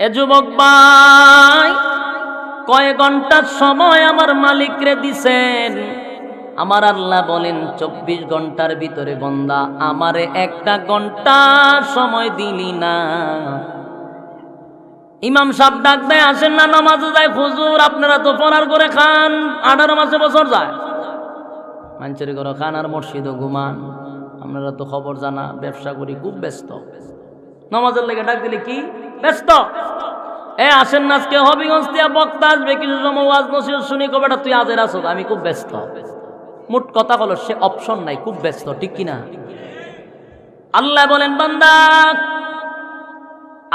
এ যুবক ভাই, কয় ঘন্টার সময় আমার মালিক রে দিছেন? আমার আল্লাহ বলেন 24 ঘন্টার ভিতরে বান্দা আমারে একটা ঘন্টা সময় দিলি না। ইমাম সাহেব ডাক দেয়, আসেন না নামাজে যায়। হুজুর আপনারা তো পড়ার করে খান, 18 মাসে বছর যায়। মানুষের ঘরে খান আর মসজিদও ঘুমান। আপনারা তো খবর জানা, ব্যবসা করি, খুব ব্যস্ত। নামাজের লেগে ডাক দিলে কি ব্যস্ত? আসেন না, আজকে হবিগঞ্জ দিয়া বক্তা আসবে, কিছু সময় ওয়াজ নসিহত শুনি, কবে তুই আজের আসো, আমি খুব ব্যস্ত। মোট কথা হলো সে অপশন নাই, খুব ব্যস্ত, ঠিক কিনা? আল্লাহ বলেন বান্দা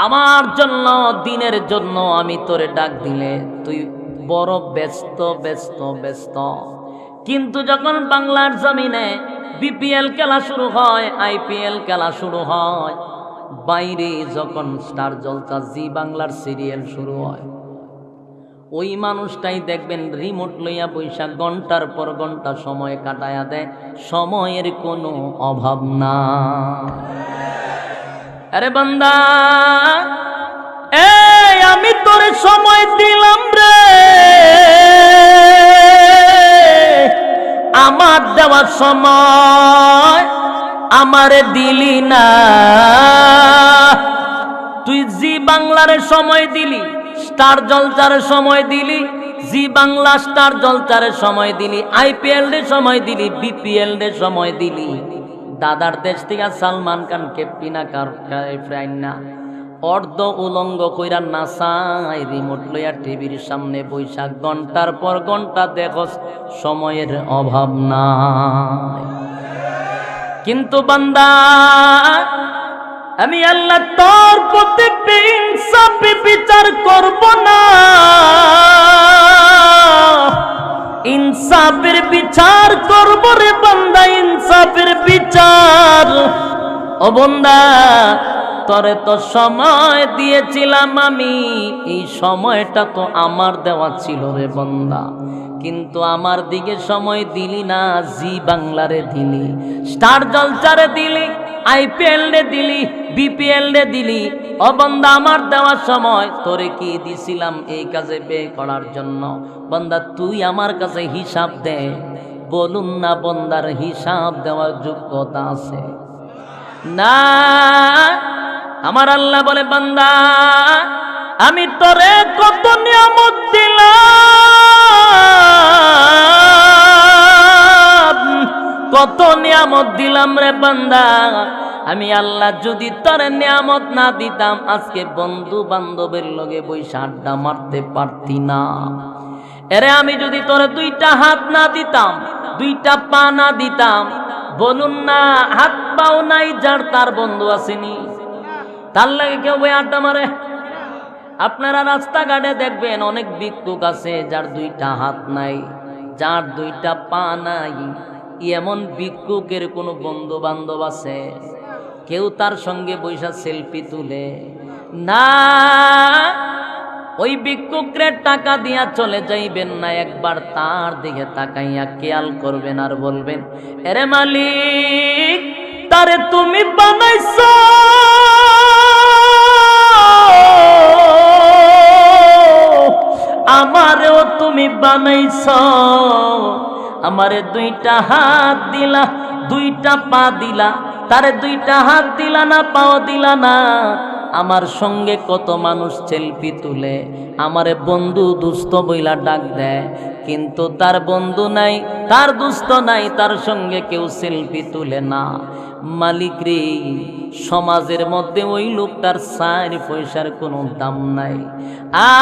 আমার জন্য, দিনের জন্য আমি তোরে ডাক দিলে তুই বড় ব্যস্ত ব্যস্ত ব্যস্ত। কিন্তু যখন বাংলার জমিনে বিপিএল খেলা শুরু হয়, আইপিএল খেলা শুরু হয়, বাইরে যখন স্টার জলসা জি বাংলার সিরিয়াল শুরু হয়, ওই মানুষটাই দেখবেন রিমোট লইয়া বৈশা ঘন্টার পর ঘন্টা সময় কাটায়া দেয়। সময়ের কোনো অভাব না। আরে বান্দা, আমি তোরে সময় দিলাম রে, আমার দেওয়ার সময় আমারে দিলি না। তুই জি বাংলার সময় দিলি, স্টার জলচার সময় দিলি, জি বাংলা স্টার জলচার সময় দিলি, আইপিএল এর সময় দিলি, বিপিএল এর সময় দিলি। দাদার দেশ থেকে সালমান খানকে পিনা না অর্ধ উলঙ্গ কইরা নাচাই, রিমোট লইয়া টিভির সামনে বৈশাখ ঘন্টার পর ঘন্টা দেখস, সময়ের অভাব নাই। কিন্তু বান্দা আমি আল্লাহ তোর প্রতি ইনসাফি বিচার করব না। ইনসাফের বিচার করব রে বান্দা, ইনসাফের বিচার। ও বান্দা, তোরে তো সময় দিয়েছিলাম আমি, এই সময়টা তো আমার দেওয়া ছিল রে বান্দা, কিন্তু আমার দিকে সময় দিলি না। জি বাংলারে দিলি, স্টার জলচারে দিলি, আইপিএল রে দিলি, বিপিএল রে দিলি। ও বান্দা, আমার দেওয়ার সময় তোরে কি দিছিলাম এই কাজে ব্যয় করার জন্য। বান্দা তুই আমার কাছে হিসাব দে, বলুন না বান্দার হিসাব দেওয়ার যোগ্যতা আছে না? আমার আল্লাহ বলে বান্দা আমি তোরে কত নিয়ামত দিলাম, কত নিয়ামত দিলাম রে বান্দা। আমি আল্লাহ যদি তোরে নিয়ামত না দিতাম, আজকে বন্ধু বান্ধবের লগে বইসা আড্ডা মারতে পারতি না। এরে আমি যদি তোরে দুইটা হাত না দিতাম, দুইটা পা না দিতাম, বলুন না হাত পাও নাই যার, তার বন্ধু আসেনি, তার লাগে কেউ বই আড্ডা মারে? আপনারা রাস্তাঘাটে দেখবেন অনেক ভিক্ষুক আছে যার দুইটা হাত নাই, যার দুইটা পা নাই। এমন ভিক্ষুকের কোনো বন্ধু বান্ধব আছে? কেউ তার সঙ্গে বৈশা সেলফি তুলে না। ওই ভিক্ষুকরে টাকা দিয়া চলে যাইবেন না, একবার তার দিকে তাকাইয়া খেয়াল করবেন আর বলবেন, এরে মালিক তারে তুমি বানাইছো, আমারেও তুমি বানাইছো। আমারে দুইটা হাত দিলা, দুইটা পা দিলা, তারে দুইটা হাত দিলা না, পাও দিলা না। আমার সঙ্গে কত মানুষ সেলফি তুলে, আমারে বন্ধু দুস্থ বইলা ডাক দেয়, কিন্তু তার বন্ধু নাই, তার দুস্থ নাই, তার সঙ্গে কেউ সেলফি তুলে না। মালিক রে, সমাজের মধ্যে ওই লোকটার 4 পয়সার কোনো দাম নাই,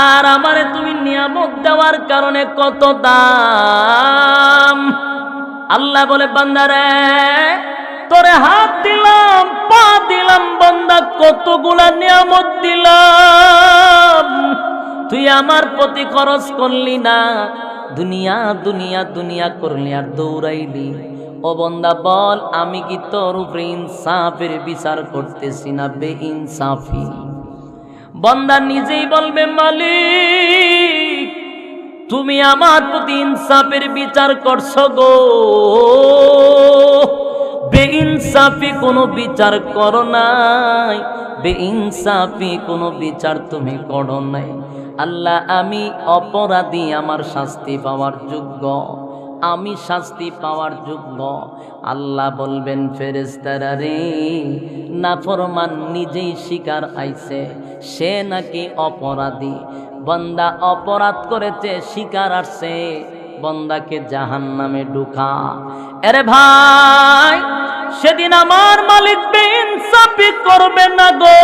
আর আমারে তুমি নিয়ামত দেওয়ার কারণে কত দাম। আল্লাহ বলে বান্দারে তোরে হাত দিলাম, পা দিলাম, বান্দা কতগুলা নিয়ামত দিলাম, তুই আমার প্রতি খরচ করলি না। দুনিয়া দুনিয়া দুনিয়া করলি আর দৌড়াইলি। ও বান্দা বল, আমি কি তোর উপরে ইনসাফের বিচার করতেছি না বেইনসাফি? বান্দা নিজেই বলবে, মালিক তুমি আমার প্রতি ইনসাফের বিচার করছো গো, বেইনসাফি কোনো বিচার করো নাই। বেইনসাফি কোনো বিচার তুমি করো নাই। আল্লাহ আমি অপরাধী, আমার শাস্তি পাওয়ার যোগ্য, আমি শাস্তি পাওয়ার যোগ্য। আল্লাহ বলবেন ফেরেশতারা রে, নাফরমান নিজেই স্বীকার আইছে সে নাকি অপরাধী, বান্দা অপরাধ করেছে স্বীকার আসছে, বান্দাকে জাহান্নামে ঢুকা। আরে ভাই, সেদিন আমার মালিক বেইনসাফি করবে না গো,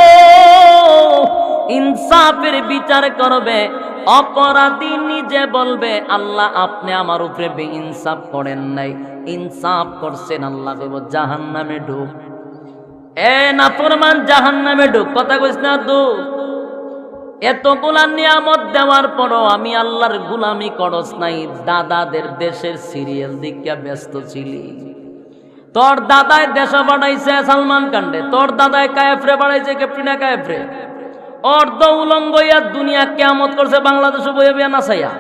ইনসাফের বিচার করবে। অপরাধী নিজে বলবে আল্লাহ আপনি আমার উপরে বেইনসাফ করেন নাই, ইনসাফ করছেন। আল্লাহ কইব জাহান্নামে ঢুক, এ নাফরমান জাহান্নামে ঢুক। কথা কইস না তো, এতগুলা নিয়ামত দেওয়ার পরও আমি আল্লাহর গোলামি করস নাই। দাদাদের দেশের সিরিয়াল দিকে ব্যস্ত ছিলি। তোর দাদায় দেশ বাড়াইছে সালমান কাণ্ডে, তোর দাদায় কায়েফরে বাড়াইছে ক্যাপ্টেনা কায়েফরে, অর্ধ উলঙ্গ ইয়া দুনিয়া কিয়ামত করছে বাংলাদেশে বইয়া বিয়া নাচাইয়া।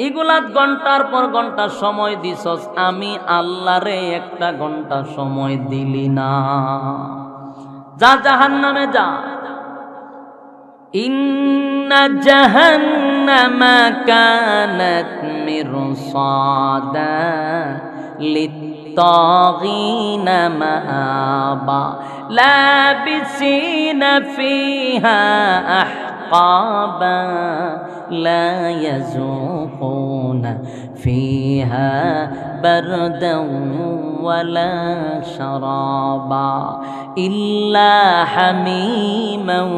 এগুলা ঘন্টার পর ঘন্টা সময় দিছস, আমি আল্লাহরে একটা ঘন্টা সময় দিলি না। যা জাহান্নামে যা। ইন্না জাহান্নামা কানাত মিরসাদা লিত্তাগিনা মাআবা লাবিসিনা ফিহা আহকাবা লা ইয়াযুকুনা ফিহা বারদান ওয়ালা শারাবা ইল্লা হামিমান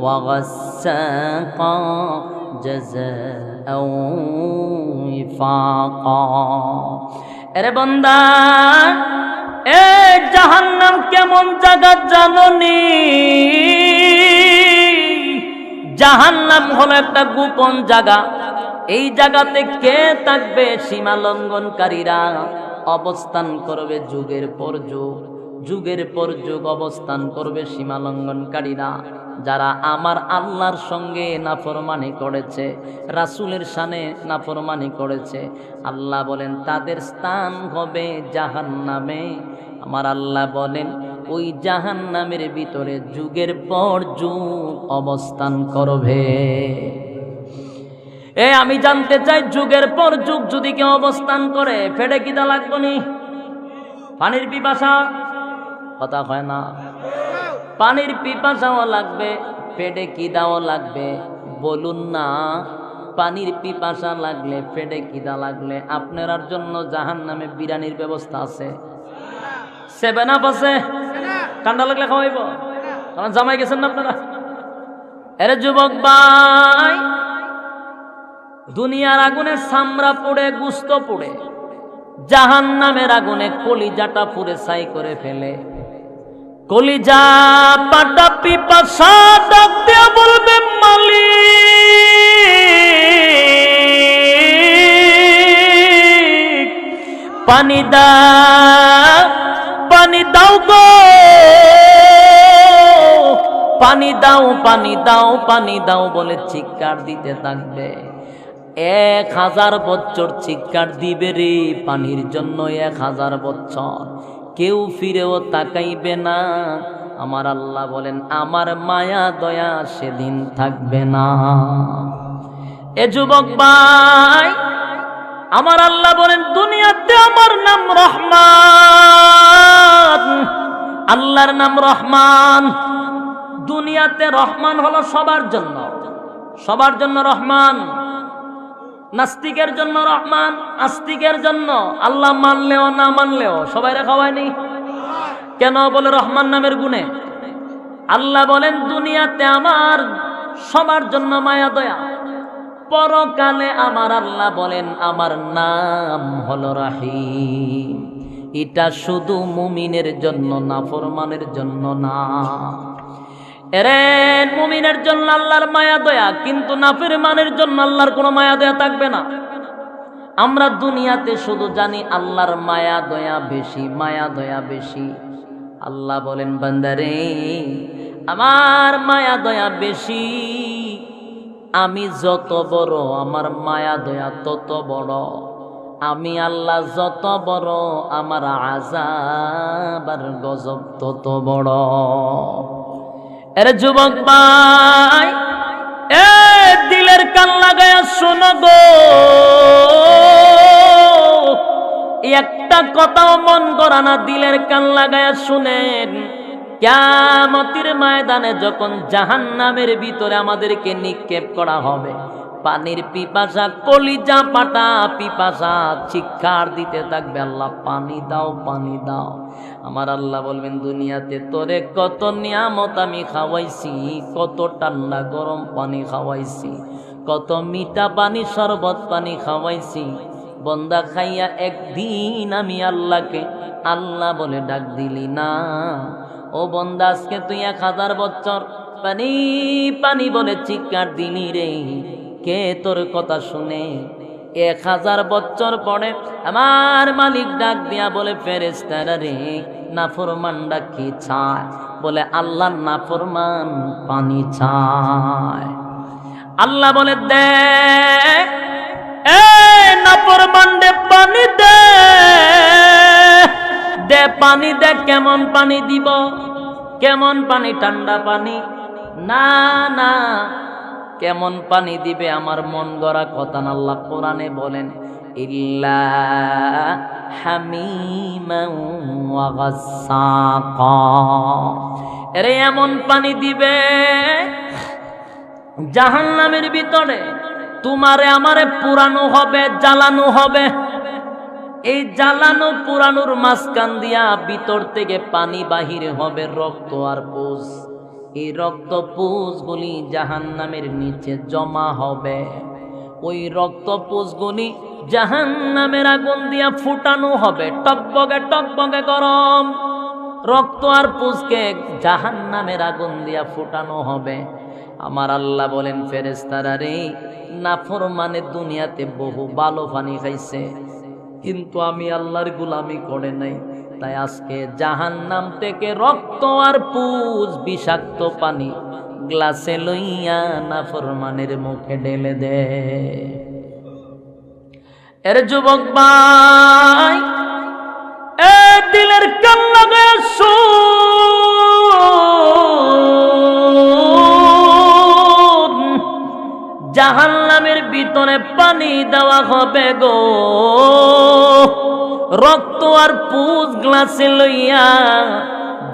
ওয়া গাসসাকা জাযাআও ওয়িফাকা। আরে বান্দা, এ জাহান্নাম কেমন জায়গা জানোনি? জাহান্নাম হলো একটা গোপন জায়গা। এই জায়গাতে কে থাকবে? সীমা লঙ্ঘনকারীরা অবস্থান করবে যুগের পর যুগ, যুগের পর যুগ অবস্থান করবে সীমা লঙ্ঘনকারীরা, যারা আমার আল্লাহর সঙ্গে নাফরমানি করেছে, রাসূলের শানে নাফরমানি করেছে। আল্লাহ বলেন তাদের স্থান হবে জাহান্নামে। আমার আল্লাহ বলেন ওই জাহান্নামের ভিতরে যুগের পর যুগ অবস্থান করবে। আমি জানতে চাই, যুগের পর যুগ যদি কেউ অবস্থান করে ফেডে কিদা লাগবো নি? পানির পিপাসা? কথা হয় না। পানির পিপাসাও লাগবে, পেটে খিদাও লাগবে। বলুন না, পানির পিপাসা লাগলে, পেটে খিদা লাগলে আপনার জন্য জাহান্নামে বিরিয়ানির ব্যবস্থা আছে, 7 আপ আছে, ঠান্ডা লাগলে খাওয়াইব। কারণ জামাই গেছেন না আপনারা। এরে যুবক ভাই, দুনিয়ার আগুনে চামড়া পুড়ে, গুস্ত পুড়ে, জাহান্নামের আগুনে কলিজাটা পুড়ে ছাই করে ফেলে। কলিজা পাটা পিপাসা ডাক দিয়া বলবে মালিক পানি দাও, পানি দাও গো, পানি দাও, পানি দাও, পানি দাও বলে চিৎকার দিতে থাকবে। 1000 বছর চিৎকার দিবে রে পানির জন্য, 1000 বছর কেউ ফিরেও তাকাইবে না। আমার আল্লাহ বলেন আমার মায়া দয়া সেদিন থাকবে না। এ যুবক ভাই, আমার আল্লাহ বলেন দুনিয়াতে আমার নাম রহমান, আল্লাহর নাম রহমান। দুনিয়াতে রহমান হলো সবার জন্য, সবার জন্য রহমান। নাস্তিকের জন্য রহমান, আস্তিকের জন্য, আল্লাহ মানলেও না মানলেও সবাই খাওয়ায়নি। কেন? বলে রহমান নামের গুণে। আল্লাহ বলেন দুনিয়াতে আমার সবার জন্য মায়া দয়া, পরকালে আমার আল্লাহ বলেন আমার নাম হলো রাহিম। এটা শুধু মুমিনের জন্য, নাফরমানের জন্য না। এরে মুমিনের জন্য আল্লাহর মায়া দয়া, কিন্তু নাফরমানের জন্য আল্লাহর কোনো মায়া দয়া থাকবে না। আমরা দুনিয়াতে শুধু জানি আল্লাহর মায়া দয়া বেশি, মায়া দয়া বেশি। আল্লাহ বলেন বান্দারে আমার মায়া দয়া বেশি, আমি যত বড় আমার মায়া দয়া তত বড়, আমি আল্লাহ যত বড় আমার আযাব আর গজব তত বড়। এরে যুবক ভাই, এ দিলের কান লাগায়া শোনো গো, একটা কথাও মন করা না, দিলের কান লাগায়া শুনেন। কিয়ামতের ময়দানে যখন জাহান্নামের ভিতরে আমাদেরকে নিক্ষেপ করা হবে, পানির পিপাসা, কলিজা পাটা পিপাসা চিৎকার দিতে থাকবে, আল্লাহ পানি দাও, পানি দাও। আমার আল্লাহ বলবেন, দুনিয়াতে তোরে কত নিয়ামত আমি খাওয়াইছি, কত ঠান্ডা গরম পানি খাওয়াইছি, কত মিঠা পানি শরবত পানি খাওয়াইছি, বন্দা খাইয়া একদিন আমি আল্লাহকে আল্লাহ বলে ডাক দিলি না। ও বন্দা, আজকে তুই 1000 বছর পানি পানি বলে চিৎকার দিলি রে, কে তোর কথা শুনে? 1000 বছর পরে আমার মালিক ডাক দিয়া বলে, ফেরেশতারা রে, নাফরমানরা কি চায়? বলে আল্লাহ নাফরমান পানি চায়। আল্লাহ বলে, দে এ নাফরমান দে পানি দে, দে পানি দে। কেমন পানি দিব? কেমন পানি? ঠান্ডা পানি না, না। কেমন পানি দিবে? আমার মন গড়া কথা না, আল্লাহ কোরআনে বলেন, ইল্লা হামিমান ওয়া গাসসাকা। এরে এমন পানি দিবে জাহান্নামের ভিতরে তোমারে আমারে পুরানো হবে, জ্বালানো হবে। এই জ্বালানো পুরানোর মাঝখান দিয়া ভিতর থেকে পানি বাহির হবে, রক্ত আর পুষ। এই রক্ত পুষগুলি জাহান্নামের নিচে জমা হবে। ওই রক্ত পুষগুলি জাহান্নামের আগুন দিয়া ফুটানো হবে, টকবগে টকবগে গরম রক্ত আর পুষকে জাহান্নামের আগুন দিয়া ফুটানো হবে। আমার আল্লাহ বলেন, ফেরেশতারা রে, নাফরমানে দুনিয়াতে বহু ভালো পানি খাইছে, কিন্তু আমি আল্লাহর গোলামি করে নাই, তাই আজকে জাহান্নাম থেকে রক্ত আর পুষ বিষাক্ত পানি গ্লাসে লইয়া নাফরমানের মুখে ঢেলে দে। এর যুবক ভাই, এ দিলের কান লাগায়া শুন, জাহান্নামের ভিতরে পানি দেওয়া হবে গো, রক্ত আর পুষ গ্লাসে লইয়া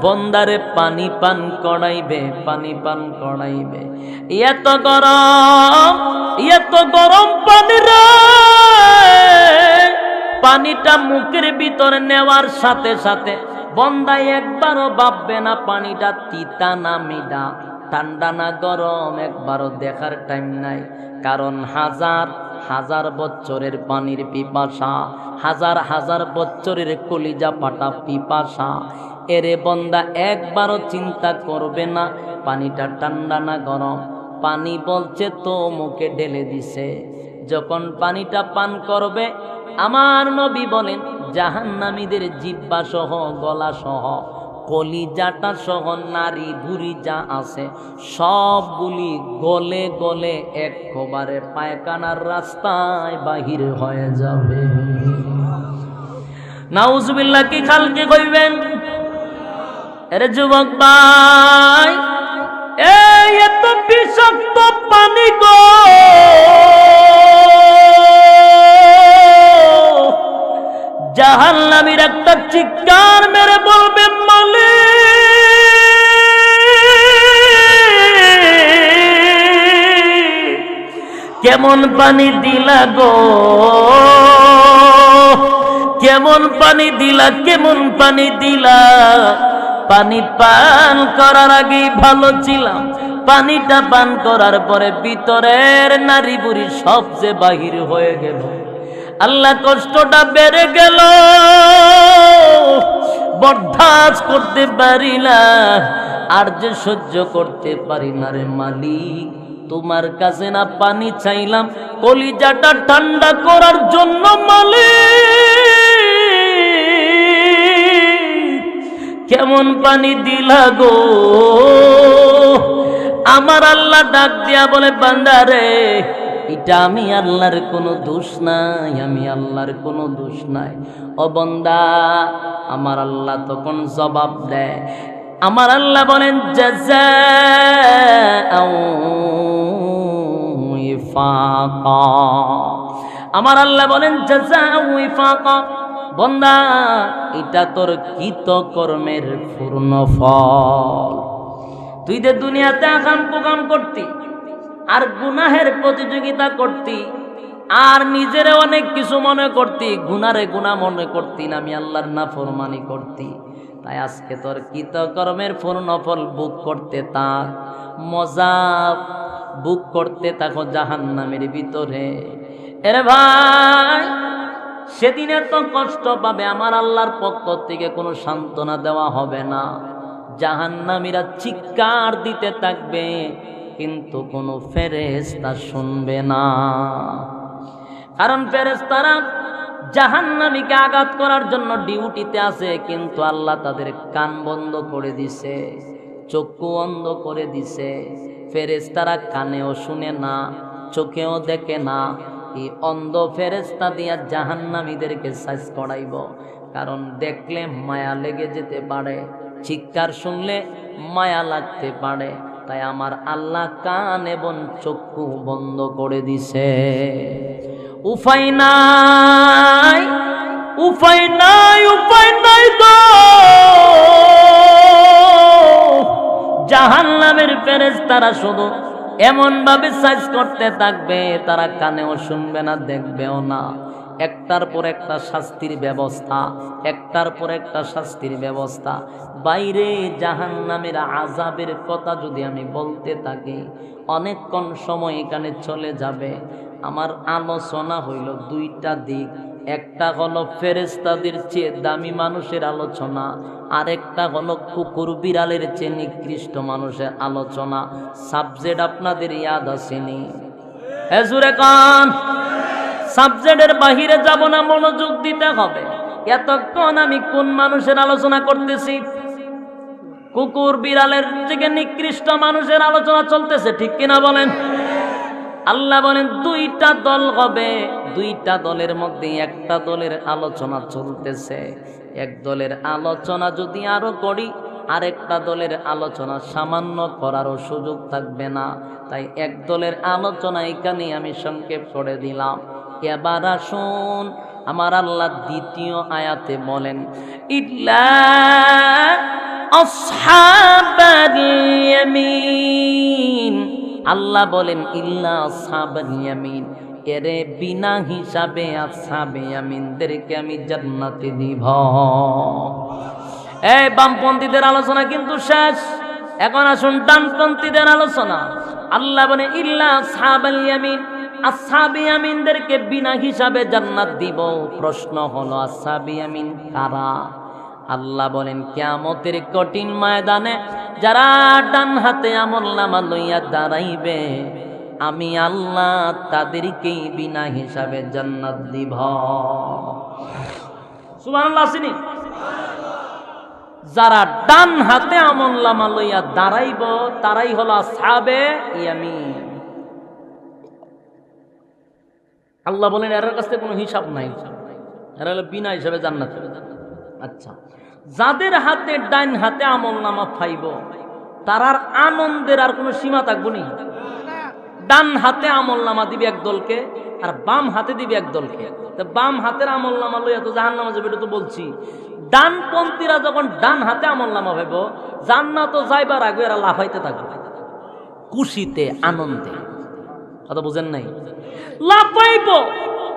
বন্দারে পানি পান করাইবে, পানি পান করাইবে। এত গরম পানি রে, পানিটা মুখের ভিতরে নেওয়ার সাথে সাথে বন্দা একবারও ভাববে না পানিটা তিতা না মিঠা, ঠান্ডা না গরম, একবারও দেখার টাইম নাই। কারণ হাজার হাজার বছরের পানির পিপাসা, হাজার হাজার বছরের কলিজা পাটা পিপাসা, এরে বন্দা একবারও চিন্তা করবে না পানিটা ঠান্ডা না গরম। পানি বলছে তো মুখে ঢেলে দিছে। যখন পানিটা পান করবে, আমার নবী বলেন, জাহান্নামীদের জিহ্বা সহ, গলা সহ, কলিজাটা সহ, নারী ভুঁড়ি যা আছে সবগুলি গলে গলে একবারে পায়খানার রাস্তায় বাহির হয়ে যাবে। নাউজুবিল্লাহ, কি খালকে কইবেন? আরে যুবক ভাই, এই এত বিষাক্ত পানি গো, জাহান্নামীর একটা চিৎকার মেরে বলবে, মালিক কেমন পানি দিলা গো, কেমন পানি দিলা, কেমন পানি দিলা। পানি পান করার আগেই ভালো ছিলাম, পানিটা পান করার পরে ভিতরের নারী বুড়ি সব যে বাহির হয়ে গেল। আল্লাহ, কষ্টটা বেড়ে গেল, বরদাস্ত করতে পারি না, আর যে সহ্য করতে পারি না রে মালিক। তোমার কাছে না পানি চাইলাম কলিজাটা ঠান্ডা করার জন্য, মালিক কেমন পানি দিলা গো। আমার আল্লাহ ডাক দিয়া বলে, বান্দারে, এটা আমি আল্লাহর কোনো দোষ নাই, আমি আল্লাহর কোনো দোষ নাই। ও বান্দা, আমার আল্লাহ তখন জবাব দেয়, আমার আল্লাহ বলেন জাযাআও ওয়াফাকা, আমার আল্লাহ বলেন জাযাআও ওয়াফাকা, বান্দা এটা তোর কৃতকর্মের পূর্ণ ফল। তুই যে দুনিয়াতে আকাম কুকাম করতি আর গুনাহের প্রতিযোগিতা করতি আর নিজেরে অনেক কিছু মনে করতি, গুনারে গুনাহ মনে করতি না, আমি আল্লাহর নাফরমানি করতি, তাই আজকে তোর কৃতকর্মের পূর্ণ ফল বুক করতে থাক, মজা বুক করতে থাকো জাহান্নামের ভিতরে। এরে ভাই, সেদিন এত কষ্ট পাবে, আমার আল্লাহর পক্ষ থেকে কোনো সান্ত্বনা দেওয়া হবে না। জাহান্নামীরা চিৎকার দিতে থাকবে, কিন্তু কোনো ফেরেশতা শুনবে না। কারণ ফেরেশতারা জাহান্নামীকে আঘাত করার জন্য ডিউটিতে আছে, কিন্তু আল্লাহ তাদের কান বন্ধ করে দিছে, চক্ষু অন্ধ করে দিছে। ফেরেশতারা কানেও শুনে না, চোখেও দেখে না। এই অন্ধ ফেরেশতা দিয়া জাহান্নামীদেরকে সাইজ করাইব, কারণ দেখলে মায়া লেগে যেতে পারে, চিৎকার শুনলে মায়া লাগতে পারে, তাই আমার আল্লাহ কান এবং চক্ষু বন্ধ করে দিছে। উপায় নাই, উপায় নাই, উপায় নাই গো। জাহান্নামের ফেরেশতারা শুধু এমন ভাবে সাইজ করতে থাকবে, তারা কানেও শুনবে না, দেখবেও না। একটার পর একটা শাস্তির ব্যবস্থা, একটার পর একটা শাস্তির ব্যবস্থা। বাইরে জাহান্নামের আযাবের কথা যদি আমি বলতে থাকি, অনেকক্ষণ সময় এখানে চলে যাবে। আমার আলোচনা হইল দুইটা দিক, একটা হলো ফেরেশতাদের চেয়ে দামি মানুষের আলোচনা, আরেকটা হলো কুকুর বিড়ালের চেয়ে নিকৃষ্ট মানুষের আলোচনা। সাবজেক্ট আপনাদের ইয়াদ আসেনি? হুজুরে কান সাবজেক্টের বাহিরে যাব না, মনোযোগ দিতে হবে। এতক্ষণ আমি কোন মানুষের আলোচনা করতেছি? কুকুর বিড়ালের থেকে নিকৃষ্ট মানুষের আলোচনা চলতেছে, ঠিক কিনা বলেন? আল্লাহ বলেন দুইটা দল হবে, দুইটা দলের মধ্যে একটা দলের আলোচনা চলতেছে। এক দলের আলোচনা যদি আরো করি, আরেকটা দলের আলোচনা সামান্য করারও সুযোগ থাকবে না। তাই এক দলের আলোচনা এখানে আমি সংক্ষেপ করে দিলাম। এবার আসুন, আমার আল্লাহ দ্বিতীয় আয়াতে বলেন ইল্লা আসহাবাল ইয়ামিন, আল্লাহ বলেন ইল্লা আসহাবাল ইয়ামিন, এরে বিনা হিসাবে আসহাবে ইয়ামিনদেরকে আমি জান্নাতে দিব। এই বামপন্থীদের আলোচনা কিন্তু শেষ, এখন আসুন ডানপন্থীদের আলোচনা। আল্লাহ বলেন ইল্লা আসহাবাল ইয়ামিন, আসহাবে ইয়ামিনদেরকে বিনা হিসাবে জান্নাত দিব। প্রশ্ন হলো আসহাবে ইয়ামিন কারা? আল্লাহ বলেন কিয়ামতের কঠিন ময়দানে যারা ডান হাতে আমলনামা লইয়া দাঁড়াইবে, আমি আল্লাহ তাদেরকেই বিনা হিসাবে জান্নাত দিব। সুবহানাল্লাহ আসেনি? যারা ডান হাতে আমলনামা লইয়া দাঁড়াইব তারাই হলো আসহাবে ইয়ামিন। আল্লাহ বলেন এর কাছে কোনো হিসাব নাই, এরা হলো বিনা হিসাবে জান্নাত। আচ্ছা, যাদের হাতে ডান হাতে আমলনামা পাইব তারার আনন্দের আর কোনো সীমা থাকবো নি? ডান হাতে আমলনামা দিবে এক দলকে আর বাম হাতে দিবে এক দলকে। তো বাম হাতের আমলনামা লইয়া তো জাহান্নামে যাবে, এটা তো বলছি। ডানপন্থীরা যখন ডান হাতে আমলনামা পাইব, জান্নাত যাইবার আগে এরা লাফাইতে থাকবে খুশিতে, আনন্দে। কথা বুঝেন নাই? লাফাইব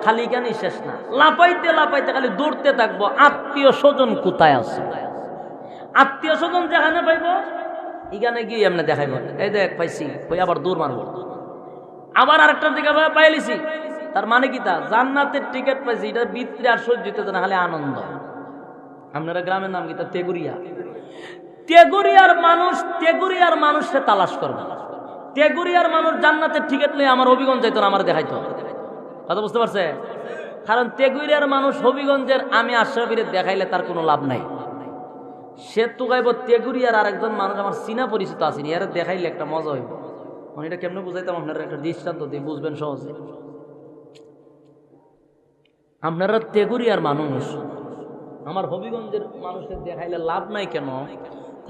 খালি গানি শেষ না, লাফাইতে লাফাইতে খালি দৌড়তে থাকবো। আত্মীয় স্বজন কোথায় আছে? আত্মীয় স্বজন যেখানে পাইব এখানে গিয়ে এমনি দেখাইব, এই দেখ পাইছি, ওই আবার দৌড় মারবো। আবার আরেকটা দিকে পাইলিছি, তার মানে কি? তা জান্নাতের টিকিট পাইছি, এটার ভিতরে আর সহ্য হইতেছে না, খালি আনন্দ। আপনারা গ্রামের নাম কি? তা তেগুরিয়া। তেগুরিয়ার মানুষ তেগুরিয়ার মানুষকে তালাশ করবে। তেগুরিয়ার মানুষ জান্নাতের টিকিট লই আমার হবিগঞ্জ যাইতো না, আমার দেখাইতো। কথা বুঝতে পারছে? কারণ তেগুরিয়ার মানুষ হবিগঞ্জের আমি আশরাফিরে দেখাইলে তার কোনো লাভ নাই। সে তো গাইব তেগুরিয়ার আর একজন মানুষ আমার চিনা পরিচিত আসেনি, এর দেখাইলে একটা মজা হইব। মানে এটা কেমনে বুঝাইতাম আপনারা একটা দৃষ্টান্ত দিয়ে বুঝবেন সহজে। আপনারা তেগুরিয়ার মানুষ, আমার হবিগঞ্জের মানুষের দেখাইলে লাভ নাই কেন?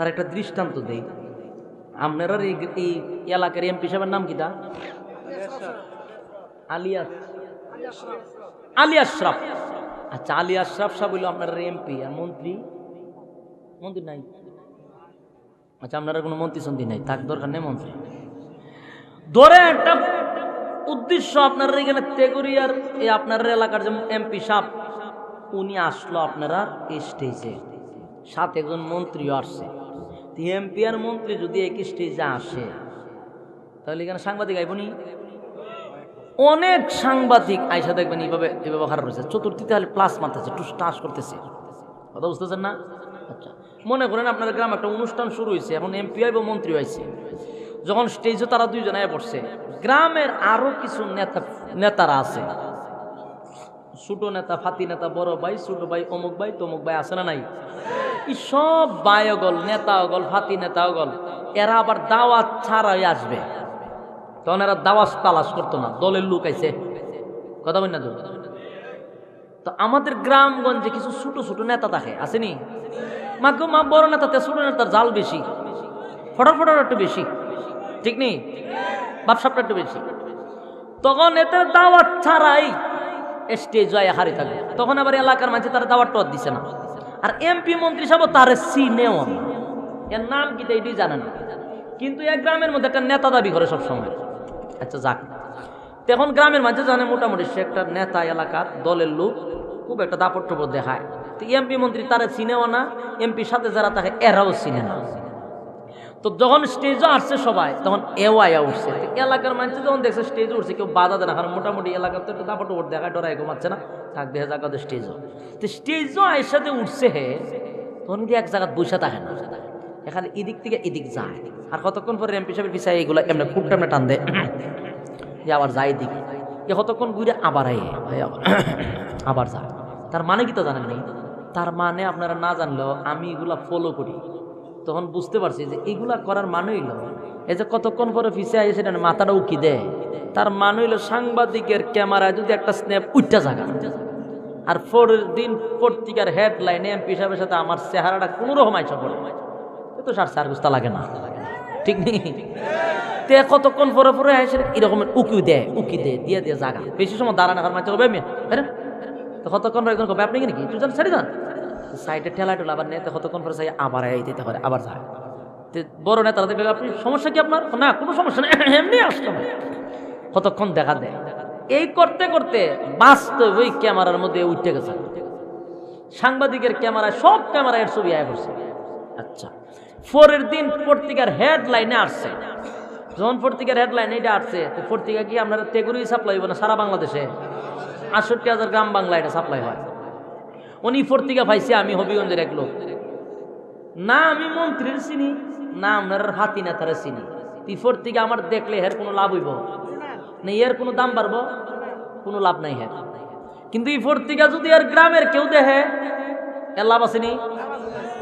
তার একটা দৃষ্টান্ত দেই। আপনার এই এলাকার এমপি সাহেবের নাম কিটা? আলী আশরাফ। আচ্ছা, আলী আশরাফ সাহেব হইল আপনার এমপি, আর মন্ত্রী নাই। আচ্ছা, আপনারা কোনো মন্ত্রী সন্ত্রী নাই, তার দরকার নেই মন্ত্রী। ধরে একটা উদ্দেশ্য আপনার এখানে তেগুরিয়ার এই আপনার এলাকার যে এমপি সাহেব উনি আসলো আপনারা এই স্টেজে, সাথে একজন মন্ত্রীও আসছে। এমপি আর মন্ত্রী যদি এক স্টেজে আসে তাহলে এখানে সাংবাদিক আইবনি, অনেক সাংবাদিক আইসা দেখবেন এইভাবে খারাপ রয়েছে, চতুর্থীতে খালি প্লাস মারতেছে, টুস টাস করতেছে। কথা বুঝতেছেন না? আচ্ছা, মনে করেন আপনার গ্রামে একটা অনুষ্ঠান শুরু হয়েছে, এখন এমপি আইব মন্ত্রী হয়েছে, যখন স্টেজে তারা দুইজন আয় পড়ছে, গ্রামের আরো কিছু নেতারা আছে, ছোট নেতা, ফাতি নেতা, বড় ভাই, ছোট ভাই, অমুক ভাই, তমুক ভাই, আছে না নাই? এই সব ভাইগল, নেতাগল, ফাতি নেতাগল, এরা আবার দাওয়াত ছাড়াই আসবে। তখন এরা দাওয়াত তালাশ করতো না, দলের লোক আইছে, কথা বল না তো। তো আমাদের গ্রামগঞ্জে কিছু ছোট ছোট নেতা থাকে, আসেনি? মা বড় নেতাতে ছোট নেতার জাল বেশি, ফটাফটার একটু বেশি, ঠিক নেই? ব্যবসাটা একটু বেশি। তখন এদের দাওয়াত ছাড়াই স্টেজ জয় হারি থাকবে। তখন আবার এলাকার মাঝে তারা দাওয়াত টাওয়াত দিছে না। আর এমপি মন্ত্রী সাহেব তার চিনেও না, এর নাম কি এটাই জানে না, কিন্তু এক গ্রামের মধ্যে একটা নেতা দাবি করে সবসময়। আচ্ছা যাক, তখন গ্রামের মাঝে জানে মোটামুটি সে একটা নেতা, এলাকার দলের লোক, খুব একটা দাপট টপট দেখায়। তো এমপি মন্ত্রী তারা চিনেও না, এমপির সাথে যারা থাকে এরাও চিনে না। তো যখন স্টেজে আসছে সবাই, তখন এওয়া উঠছে। এলাকার মানুষ যখন দেখছে স্টেজে উঠছে, কেউ বাধা দেয় না, কারণ মোটামুটি এলাকার তো একটু দাপট টপট দেখায়, ডরায় ঘুমাচ্ছে না, থাক দেখা যাক স্টেজও। তো স্টেজও এর সাথে উঠছে হে, তখন কিন্তু এক জায়গায় বসে থাকে না, এখানে এদিক থেকে এদিক যায়। আর কতক্ষণ পরে এমপি সাহেবের পিছায় এইগুলো এমনি খুব টাইমে টান দেয়, যে আবার যায় এদিকে, এ কতক্ষণ ঘুরে আবার আবার যায়। তার মানে কি তো জানেন নেই? তার মানে আপনারা না জানলেও আমি এগুলা ফলো করি, তখন বুঝতে পারছি যে এগুলা করার মানে হইল এই যে কতক্ষণ পরে পিছে আইসে সেটা মাথাটা উকি দেয়, তার মানে হইল সাংবাদিকের ক্যামেরায় যদি একটা স্ন্যাপ উঠটা জায়গা, আর পরের দিন পত্রিকার হেডলাইনে এমপি সাহেবের সাথে আমার চেহারাটা কোনো রকম আইসা পড়ে, তো সার গুস্তা লাগে না, ঠিক নেই? তে কতক্ষণ পরে পরে আইসে এরকম উকি দেয় দিয়ে জায়গা, বেশি সময় দাঁড়ানো আর মাঝে হবে তো কতক্ষণ পরে কবে আপনি নাকি তুই জান সারি যান সাইডে ঠেলা টেলা আবার নেই, কতক্ষণ পরে আবার দিতে পারে, আবার যায়। বড় নেতারা দেখলে আপনি সমস্যা কি আপনার? না কোনো সমস্যা নেই, এমনি আসতে পারে। কতক্ষণ দেখা দেয়, এই করতে করতে বাস্তব ওই ক্যামেরার মধ্যে উঠতে গেছে, সাংবাদিকের ক্যামেরায় সব ক্যামেরায় ছবি আয় করছে। আচ্ছা, পরের দিন পত্রিকার হেডলাইনে আসছে, যখন পত্রিকার হেডলাইনে এটা আসছে, তো পত্রিকা কি আপনার তেগুরি সাপ্লাই হবে না সারা বাংলাদেশে? ৬৮,০০০ গ্রাম বাংলা এটা সাপ্লাই হয়। উনি পত্রিকা পাইছে আমি হবিগঞ্জের এক লোক, না আমি মন্ত্রীর চিনি, না আপনার হাতি নেতারা চিনি। এই পত্রিকা আমার দেখলে এর কোনো লাভ হইব না, এর কোনো দাম বাড়বো, কোনো লাভ নাই হ্যাঁ। কিন্তু এই পত্রিকা যদি এর গ্রামের কেউ দেখে, এর লাভ আসেনি,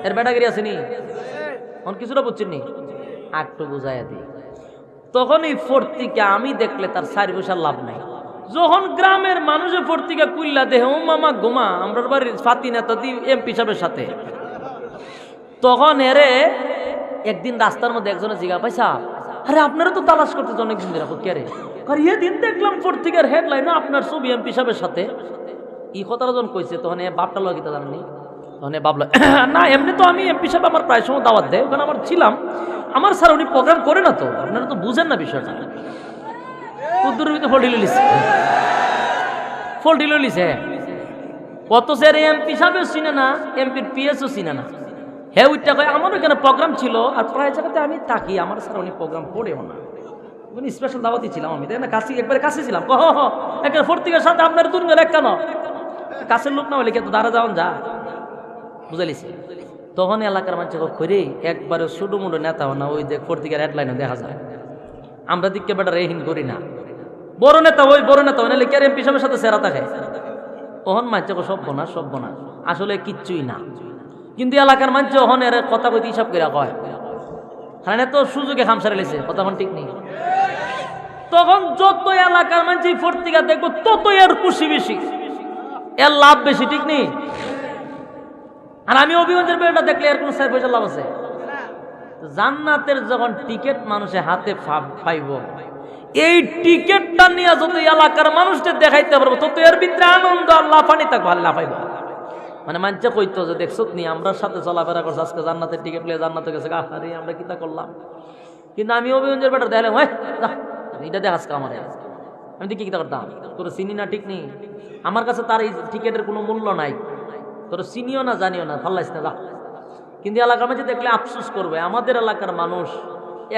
এর বেটাগিরি আসেনি, এখন কিছুটা বুঝছেন নি, একটু বুঝাইয়া দিই। তখন এই পত্রিকা আমি দেখলে তার ৪ পয়সার লাভ নাই। যখন গ্রামের মানুষের পত্রিকা কুইল্লা দেহে ও মামা গোমা আমরা বাড়ির ফাতি নেতা দি এমপি সাহেবের সাথে, তখন এরে একদিন রাস্তার মধ্যে একজনে জিজ্ঞাসা পাইছা, আরে আপনারা তো তালাশ করতেছে অনেকদিন ধরে, কে রে? আর এদিন দেখলাম পত্রিকার হেডলাইনে আপনার ছবি এমপি সাহেবের সাথে। এই কথাটা যখন কইছে তখন বাপটা লগিতে জানেনি, তখন ভাবলো না এমনি তো আমি এমপি সাহেব আমার প্রায় সময় দাওয়াত দেয়, ওখানে আমার ছিলাম, আমার স্যার উনি প্রোগ্রাম করে না, তো আপনারা তো বুঝেন না বিষয়টা। কুদ্দুরের ভিতরে ফল্টি লিছে অথচ এমপি সাহেবেও চিনে না, এমপির পিএসও চিনে না। হ্যাঁ ওইটা কয় আমার ওইখানে প্রোগ্রাম ছিল, আর প্রায় জায়গাতে আমি থাকি, আমার স্যার উনি প্রোগ্রাম করেও না, উনি স্পেশাল দাওয়াতই ছিলাম আমি, তাই না? কাছে একবারে কাছে ছিলাম, একটা পত্রিকার সাথে আপনার দুর্গের এক কেন কাছের লোক না হলে কিন্তু দাঁড়া যাওয়ান যা বুঝালিস। তখন এলাকার মানুষ করে একবারে ছোটো মোটো নেতা না, ওই দেখ পত্রিকার হেডলাইনে দেখা যায়, আমরা দিককে বেটা রেহিন করি না, বড় নেতা ওই বড় নেতা ওই নাহলে কে এমপি সাহেবের সাথে সেরা থাকে, তখন মানছে সভ্য না আসলে কিচ্ছুই না। কিন্তু এলাকার মানুষ ওখানে কথা কইতে হিসাব করে কয়, কারণ এত সুযোগে খামসারে লেছে, কথা এখন ঠিক নেই। তখন যত এলাকার মানুষ এই পত্রিকা দেখবো তত এর খুশি বেশি, এর লাভ বেশি, ঠিক নেই? আর আমি অভিগঞ্জের বেড়াটা দেখলে এর কোনো ৪ পয়সা লাভ আছে? জান্নাতের যখন টিকিট মানুষের হাতে পাইব, এই টিকিটটা নিয়ে যত এলাকার মানুষদের দেখাইতে পারবো তত এর ভিতরে আনন্দ আল্লাহ পানি তাক ভালো লাফাইব। মানে মানছে কইতো যে দেখছো নি আমরা সাথে চলাফেরা করছে, আজকে জান্নাতের টিকিট লিয়ে জান্নাতে গেছে, আরে আমরা কিতা করলাম। কিন্তু আমি অভিগঞ্জের বেটার দেখালাম, এটা দেখ আজকে আমার, আমি দেখি কিতা করতাম, তোর চিনি না ঠিক নেই, আমার কাছে তার এই টিকিটের কোনো মূল্য নাই, তোর চিনিও না জানিও না, ফাল্লাইস না যা। কিন্তু এলাকার মাঝে দেখলে আফসোস করবে, আমাদের এলাকার মানুষ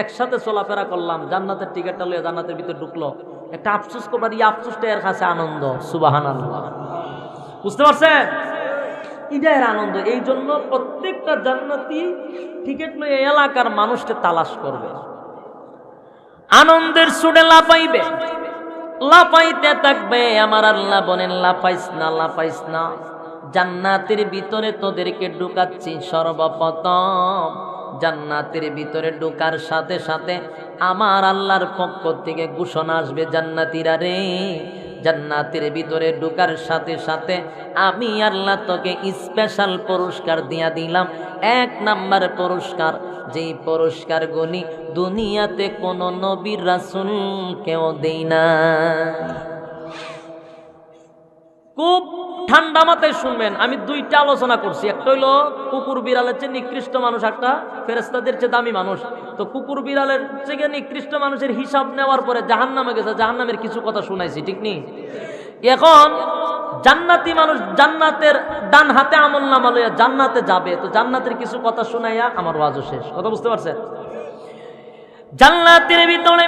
একসাথে চলাফেরা করলাম, জান্নাতের টিকিটটা লিয়ে জান্নাতের ভিতরে ঢুকলো, একটা আফসোস করবার, এই আফসোসটা এর কাছে আনন্দ। সুবহানাল্লাহ, বুঝতে পারছেন? এটা এর আনন্দ। এই জন্য প্রত্যেকটা জান্নাতি টিকিট লয়ে এলাকার মানুষকে তালাশ করবে, আনন্দের সুরে লাফাইবে, লাফাইতে থাকবে। আমার আল্লাহ বলেন লাফাইস না, লাফাইস না, জান্নাতের ভিতরে তোদেরকে ঢুকাচ্ছি। সর্বপ্রথম জান্নাতের ভিতরে ঢোকার সাথে সাথে আমার আল্লাহর পক্ষ থেকে ঘোষণা আসবে, জান্নাতীরা রে, জান্নাতের ভিতরে ঢোকার সাথে সাথে আমি আল্লাহ তোকে স্পেশাল পুরস্কার দিয়া দিলাম। 1 নাম্বার পুরস্কার, যেই পুরস্কার গুলি দুনিয়াতে কোন নবীর রাসূল কেউ দেই না। খুব ঠান্ডা মাথায় শুনবেন, আমি 2টা আলোচনা করছি। একটা হইলো কুকুর বিড়ালের চেয়ে নিকৃষ্ট মানুষ, একটা ফেরেশতাদের চেয়ে দামি মানুষ। তো কুকুর বিড়ালের চেয়ে নিকৃষ্ট মানুষের হিসাব নেওয়ার পরে জাহান্নামে গেছে, জাহান্নামের কিছু কথা শুনাইছি, ঠিক নেই? এখন জান্নাতি মানুষ জান্নাতের ডান হাতে আমলনামা লইয়া জান্নাতে যাবে, তো জান্নাতের কিছু কথা শুনাইয়া আমার ওয়াজও শেষ। কথা বুঝতে পারছেন? জান্নাতের ভিতরে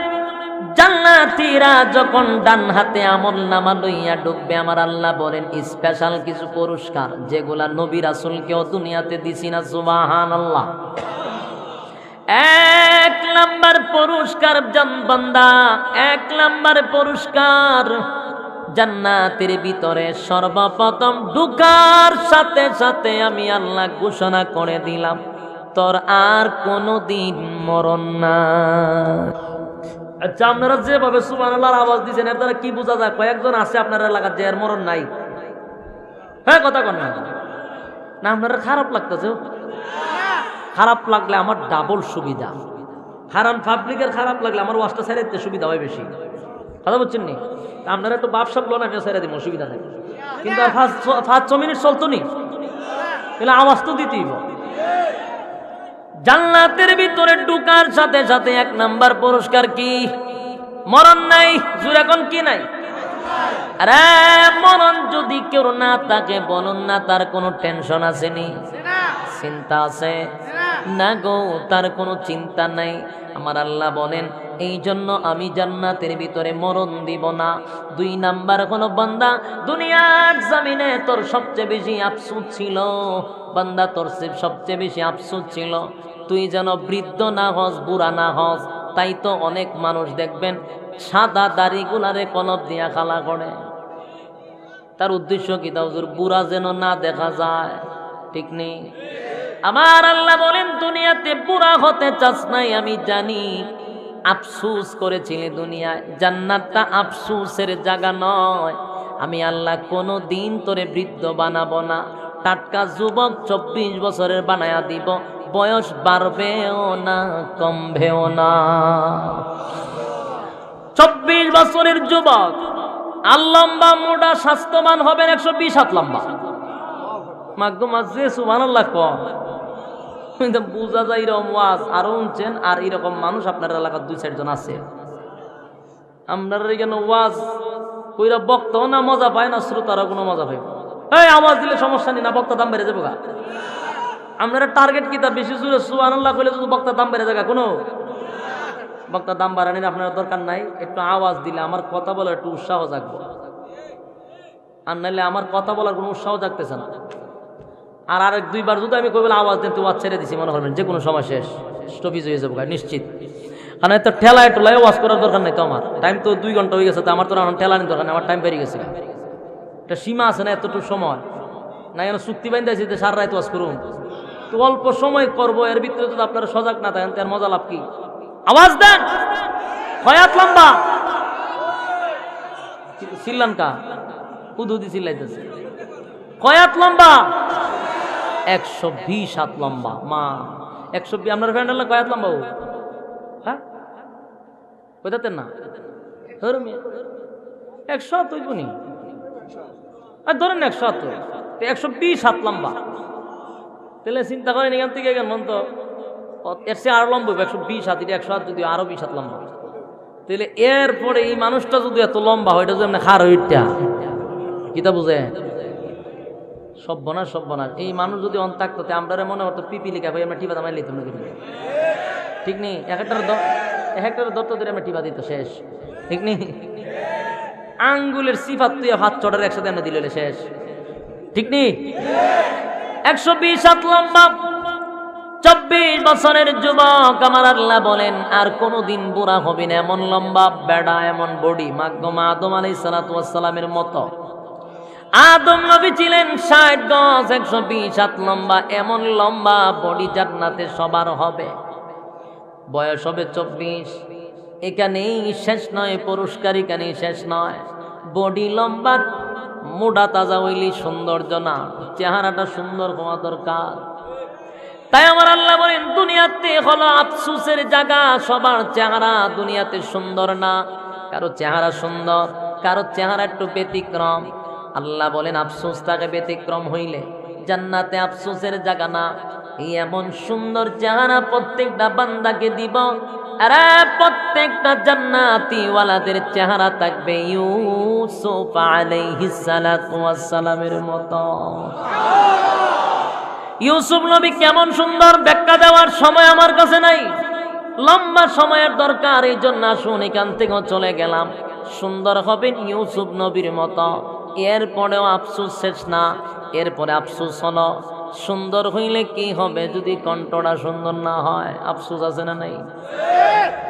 জান্নাতীরা যখন ডান হাতে আমলনামা লইয়া ঢুকবে, আমার আল্লাহ বলেন স্পেশাল কিছু পুরস্কার যেগুলা নবী রাসূলকেও দুনিয়াতে দিছি না। সুবহানাল্লাহ। 1 নাম্বার পুরস্কার বান্দা, 1 নাম্বার পুরস্কার, জান্নাতের ভিতরে সর্বপ্রথম ঢুকার সাথে সাথে আমি আল্লাহ ঘোষণা করে দিলাম, তোর আর কোনোদিন মরণ না। আচ্ছা, আপনারা যেভাবে সুবহানাল্লাহর আওয়াজ দিচ্ছেন এর দ্বারা কি বোঝা যায়? কয়েকজন আছে আপনার এলাকার যে এর মরণ নাই। হ্যাঁ, কথা কন না, আপনার খারাপ লাগতেছে? খারাপ লাগলে আমার ডাবল সুবিধা, হারাম পাবলিকের খারাপ লাগলে আমার ওয়াজটা ছেড়ে দিতে সুবিধা হয় বেশি। কথা বলছেন নি? আপনারা একটু বাপ সব লোন, আমিও ছেড়ে দিব, অসুবিধা নেই। কিন্তু আর 5 মিনিট চলতো নি, তাহলে আওয়াজ তো দিতেই। জান্নাতের ভিতরে ঢুকার সাথে সাথে 1 নাম্বার পুরস্কার কি? মরণ নাই। জোরে কোন কি নাই? আরে মরণ যদি কেউ না থাকে বলুন না, তার কোনো টেনশন আছে নি? চিন্তা আছে না গো? তার কোনো চিন্তা নাই। আমার আল্লাহ বলেন এই জন্য আমি জান্নাতের ভিতরে মরণ দিব না। 2 নাম্বার হলো বান্দা, দুনিয়ার জমিনে তোর সবচেয়ে বেশি আফসোস ছিল বান্দা, তোর সবচেয়ে বেশি আফসোস ছিল তুই যেন বৃদ্ধ না হস, বুড়া না হস। তাই তো অনেক মানুষ দেখবেন সাদা দাড়িগুলারে কলপ দিয়া খালা করে। তার উদ্দেশ্য কি? তা হুজুর বুড়া যেন না দেখা যায়, ঠিক নেই? আমার আল্লাহ বলেন দুনিয়াতে বুড়া হতে চাস নাই, আমি জানি। আফসোস করেছিলি দুনিয়ায়, জান্নাতটা আফসোসের জায়গা নয়। আমি আল্লাহ কোনো দিন তোরে বৃদ্ধ বানাবো না, টাটকা যুবক 24 বছরের বানায়া দিব। বয়স বাড়বেও না, কমবেও না। 24 বছরের যুবক আর লম্বা মোটা স্বাস্থ্যবান হবেন, 120 হাত লম্বা। মাগো মাঝে সুবহানাল্লাহ কম বুঝা যায় এরকম ওয়াজ আরো উনছেন। আর এরকম মানুষ আপনার এলাকার 2-4 জন আছে। আপনার এখানে ওয়াজ কইরা বক্তাও না মজা পায় না, শ্রোতারা কোনো মজা পায়। এই আওয়াজ দিলে সমস্যা নেই, না বক্তা দাম বেড়ে যাবো গা। আপনারা টার্গেট কি? তা বেশি জোরে সুবহানাল্লাহ কইলে যদি বক্তা দাম বেড়ে যায়, কোনো বক্তা দাম বাড়ানি আপনার দরকার নাই। একটু আওয়াজ দিলে আমার কথা বলার একটু উৎসাহ জাগবো, আর নাইলে আমার কথা বলার কোনো উৎসাহ জাগতেছে না। আর আরেক 2 বার যদি আমি কই বলে আওয়াজ দেন, তো ওয়াজ ছেড়ে দিছি, মনে করবেন যে কোনো সময় শেষ, স্টপিজ হয়ে যাবো নিশ্চিত। কারণ এত ঠেলায় টোলায় ওয়াজ করার দরকার নাই তো। আমার টাইম তো 2 ঘন্টা হয়ে গেছে, তো আমার তো এখন ঠেলানির দরকার নেই, আমার টাইম বেরিয়ে গেছে। একটা সীমা আছে না, এতটুকু সময় না। এখানে চুক্তি বান্ধা যে সার রাত ওয়াজ করুন, তো অল্প সময় করবো, এর ভিতরে যদি আপনারা সজাগ না থাকেন তার মজা লাভ কি? আওয়াজ দেন, হয়াত লম্বা শ্রীলঙ্কা উদুদি চিল্লাইতেছে, কয়াত লম্বা 120 হাত লম্বা। মা 120 আপনার ফ্যান্ডাল কয়াত লম্বা ও? হ্যাঁ কইতাতেন না ধরুন 100 তুই বুনি আর ধরেন 100 তো 120 হাত লম্বা, তাহলে চিন্তা করেন এখান থেকে মন তো এর চেয়ে আরো লম্বা 120 হাত, এটা 100 হাত যদি আরো 20 হাত লম্বা, তাহলে এরপরে এই মানুষটা যদি এত লম্বা হয় এটা যদি এমনি খার হইটা কিতা বুঝে সব্বনাশ সব্বনাশ। এই মানুষ যদি অন থাকতো আমরা মনে করতো পিপি লিখা ভাই আমরা টিপা দামাই লিতাম না, ঠিক নেই? এক একটার দত্ত ধরে আমরা টিপা দিত শেষ, ঠিক নেই? আঙ্গুলের সিফাত তুই হাত চড়ার একসাথে আমরা দিলে শেষ, ঠিক নেই? 120 হাত লম্বা 24 বছরের যুবক আমার আল্লাহ বলেন আর কোনোদিন বুড়া হবি না, এমন লম্বা বেড়া এমন বডি মাগমা আদম আলাইহিস সালাতু ওয়াস সালামের মতো। আদম নবী ছিলেন 60 গজ, 120 হাত লম্বা, এমন লম্বা বডি জান্নাতে সবার হবে। বয়স হবে 24। এখানেই শেষ নয়, পুরস্কার এখানেই শেষ নয়। বডি লম্বা মোটা তাজা হইলি সৌন্দর্য না, চেহারাটা সুন্দর হওয়া দরকার। তাই আমার আল্লাহ বলেন দুনিয়াতে হলো আফসোসের জায়গা, সবার চেহারা দুনিয়াতে সুন্দর না, কারো চেহারা সুন্দর, কারো চেহারা একটু ব্যতিক্রম। আল্লাহ বলেন আফসোস তাকে ব্যতিক্রম হইলে, জান্নাতে আফসোসের জায়গা না। এই এমন সুন্দর চেহারা প্রত্যেকটা বান্দাকে দিব, আরে প্রত্যেকটা জান্নাতি ওয়ালাদের চেহারা থাকবে ইউসুফ আলাইহিস সালাতু ওয়াস সালামের মতো। ইউসুফ নবী কেমন সুন্দর ব্যাখ্যা দেওয়ার সময় আমার কাছে নাই, লম্বা সময়ের দরকার, এই জন্য আসুন এখান থেকে চলে গেলাম। সুন্দর হবেন ইউসুফ নবীর মতো, এরপরেও আফসোস শেষ না। এরপরে আফসোস হলো সুন্দর হইলে কি হবে যদি কণ্ঠটা সুন্দর না হয়? আফসোস আছে না নাই?